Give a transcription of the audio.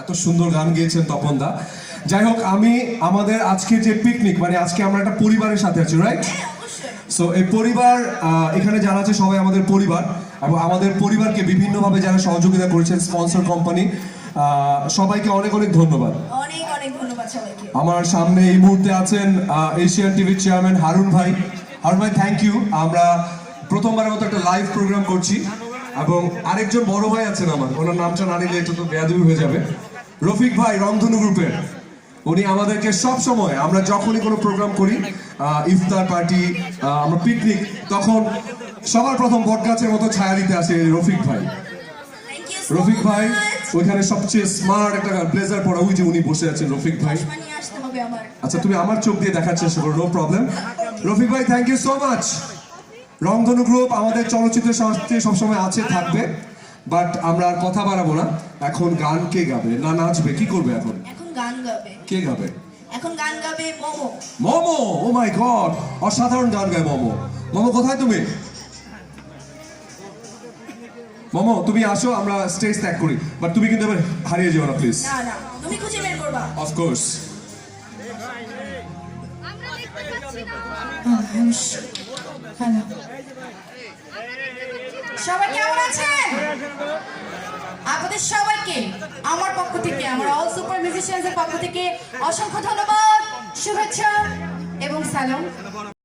এত সুন্দর গান গেয়েছেন তপন দা। যাই হোক, আমি আমাদের আজকে যে পিকনিক, মানে আজকে আমরা একটা পরিবারের সাথে আছি, রাইট? সো এই পরিবার, এখানে যারা আছে সবাই আমাদের পরিবার, এবং আমাদের পরিবারকে বিভিন্নভাবে যারা সহযোগিতা করেছেন, স্পন্সর কোম্পানি, সবাইকে অনেক অনেক ধন্যবাদ। অনেক অনেক ধন্যবাদ সবাইকে। আমার সামনে এই মুহূর্তে আছেন এশিয়ান টিভির চেয়ারম্যান হারুন ভাই। হারুন ভাই, থ্যাংক ইউ। আমরা প্রথমবারের মতো একটা লাইভ প্রোগ্রাম করছি, এবং আরেকজন বড় ভাই আছেন আমার, ওনার নামটা না নিলে এটা তো বেয়াদবি হয়ে যাবে। রফিক ভাই, রংধনু গ্রুপের, উনি আমাদেরকে সব সময়, আমরা যখনই কোনো প্রোগ্রাম করি, ইফতার পার্টি, আমরা পিকনিক, তখন সবার প্রথম বটগাছের মতো ছায়া দিতে আসে রফিক ভাই। রফিক ভাই ওইখানে সবচেয়ে স্মার্ট একটা ব্লেজার পরা, ওই যে উনি বসে আছেন রফিক ভাই। আচ্ছা, তুমি আমার চোখ দিয়ে দেখার চেষ্টা করো, নো প্রবলেম। রফিক ভাই, থ্যাংক ইউ সো মাচ। রংধনু গ্রুপ আমাদের চলচ্চিত্র সংস্কৃতি সবসময় আছে, থাকবে, বাট আমরা আর কথা বাড়াবো না। এখন গান কে গাবে না নাচবে, কি করবে এখন? এখন গান গাবে। কে গাবে? এখন গান গাবে মোমো। মোমো, ও মাই গড, অসাধারণ গান গায় মোমো। মোমো, কোথায় তুমি? মোমো, তুমি আসো, আমরা স্টেজ ত্যাগ করি, বাট তুমি কিন্তু এবার হারিয়ে যেও না, প্লিজ। না না, তুমি খুঁজে বের করবা। Of course. হ্যালো, সবাই কেমন আছেন? আপনাদের সবাইকে আমার পক্ষ থেকে, আমার অল সুপার মিউজিশিয়ানসের পক্ষ থেকে অসংখ্য ধন্যবাদ, শুভেচ্ছা এবং সালাম।